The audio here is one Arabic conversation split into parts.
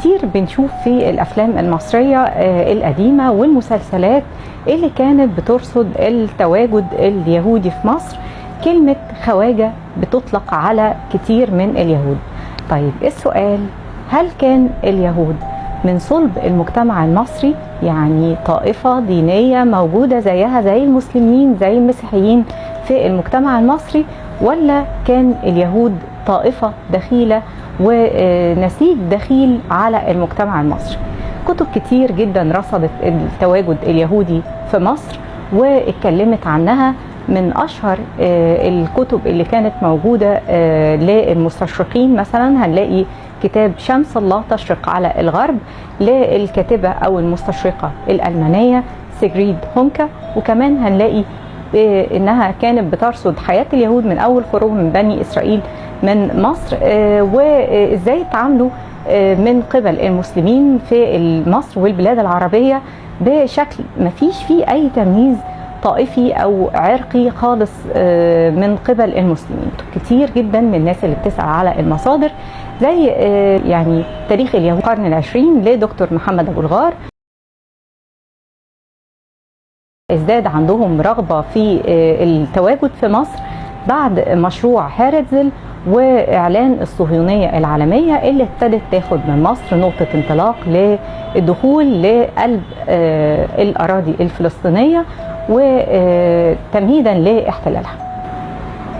كتير بنشوف في الأفلام المصرية القديمة والمسلسلات اللي كانت بترصد التواجد اليهودي في مصر كلمة خواجة بتطلق على كتير من اليهود. طيب السؤال، هل كان اليهود من صلب المجتمع المصري، يعني طائفة دينية موجودة زيها زي المسلمين زي المسيحيين في المجتمع المصري، ولا كان اليهود طائفة دخيلة ونسيج دخيل على المجتمع المصري؟ كتب كتير جدا رصدت التواجد اليهودي في مصر واتكلمت عنها. من أشهر الكتب اللي كانت موجودة للمستشرقين مثلا هنلاقي كتاب شمس الله تشرق على الغرب للكاتبة أو المستشرقة الألمانية سيجريد هونكا، وكمان هنلاقي إنها كانت بترصد حياة اليهود من أول خروج من بني إسرائيل من مصر وإزاي تعاملوا من قبل المسلمين في مصر والبلاد العربية بشكل ما فيش فيه أي تمييز طائفي أو عرقي خالص من قبل المسلمين. كتير جدا من الناس اللي بتسأل على المصادر زي يعني تاريخ اليهود القرن العشرين لدكتور محمد أبو الغار، ازداد عندهم رغبة في التواجد في مصر بعد مشروع هيرتزل وإعلان الصهيونية العالمية اللي ابتدت تاخد من مصر نقطة انطلاق للدخول لقلب الأراضي الفلسطينية وتمهيدا لاحتلالها.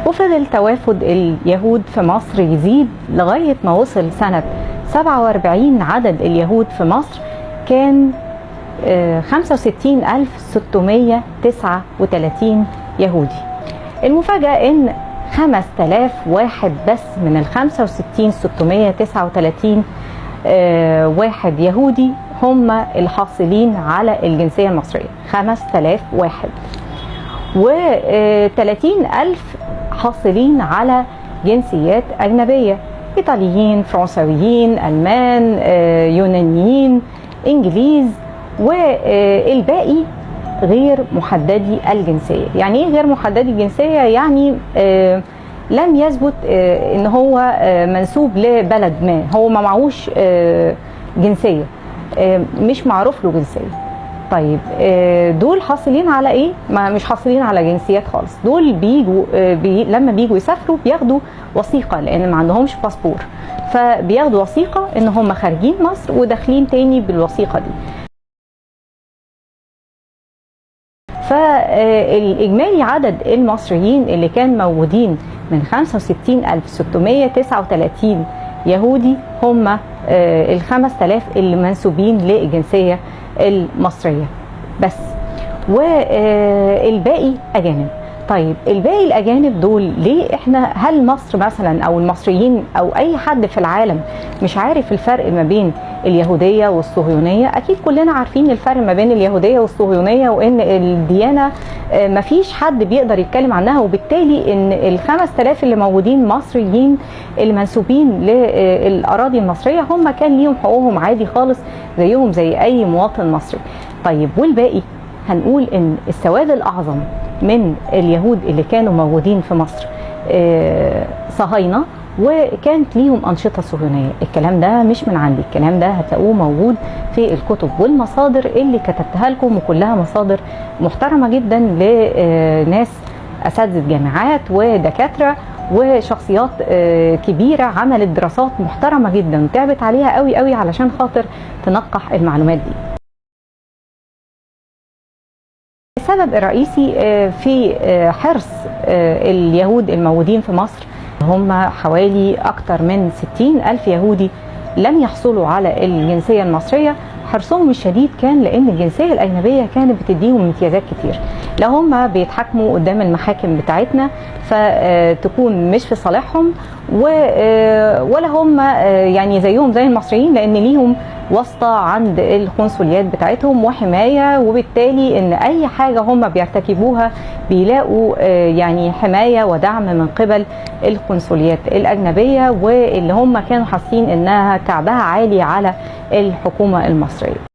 وفضل توافد اليهود في مصر يزيد لغاية ما وصل سنة 47 عدد اليهود في مصر كان 65,639 يهودي. المفاجأة ان 5,000 واحد بس من ال 65,639 واحد يهودي هم الحاصلين على الجنسية المصرية، 5,000 واحد، و30,000 حاصلين على جنسيات أجنبية، إيطاليين، فرنساويين، ألمان، يونانيين، إنجليز، والباقي غير محددي الجنسية. يعني ايه غير محددي الجنسية؟ يعني لم يثبت ان هو منسوب لبلد ما، هو ما معهوش جنسية، مش معروف له جنسية. طيب دول حاصلين على ايه؟ مش حاصلين على جنسيات خالص. دول بيجوا لما بيجوا يسافروا بياخدوا وثيقة لان ما عندهمش باسبور، فبياخدوا وثيقة ان هم خارجين مصر وداخلين تاني بالوثيقة دي. فالإجمالي عدد المصريين اللي كان موجودين من 65,639 يهودي هم ال 5,000 اللي منسوبين للجنسية المصرية بس، والباقي أجانب. طيب الباقي الأجانب دول ليه هل مصر مثلا أو المصريين أو أي حد في العالم مش عارف الفرق ما بين اليهودية والصهيونية؟ أكيد كلنا عارفين الفرق ما بين اليهودية والصهيونية، وإن الديانة مفيش حد بيقدر يتكلم عنها، وبالتالي إن ال 5,000 اللي موجودين مصريين اللي منسوبين للأراضي المصرية هم كان ليهم حقوقهم عادي خالص زيهم زي أي مواطن مصري. طيب والباقي؟ هنقول إن السواد الأعظم من اليهود اللي كانوا موجودين في مصر صهاينة وكانت ليهم أنشطة صهيونية. الكلام ده مش من عندي، الكلام ده هتلاقوه موجود في الكتب والمصادر اللي كتبتها لكم، وكلها مصادر محترمة جدا لناس أساتذة جامعات ودكاترة وشخصيات كبيرة عملت دراسات محترمة جدا وتعبت عليها قوي قوي علشان خاطر تنقح المعلومات دي. السبب الرئيسي في حرص اليهود الموجودين في مصر، هم حوالي أكتر من 60,000 يهودي لم يحصلوا على الجنسية المصرية. حرصهم الشديد كان لأن الجنسية الأجنبية كانت بتديهم امتيازات كتير، لو هم بيتحاكموا قدام المحاكم بتاعتنا فتكون مش في صالحهم، ولا هم يعني زيهم زي المصريين لأن ليهم واسطة عند القنصليات بتاعتهم وحماية، وبالتالي ان اي حاجة هم بيرتكبوها بيلاقوا يعني حماية ودعم من قبل القنصليات الأجنبية، واللي هم كانوا حاسين انها كعبها عالي على الحكومة المصرية.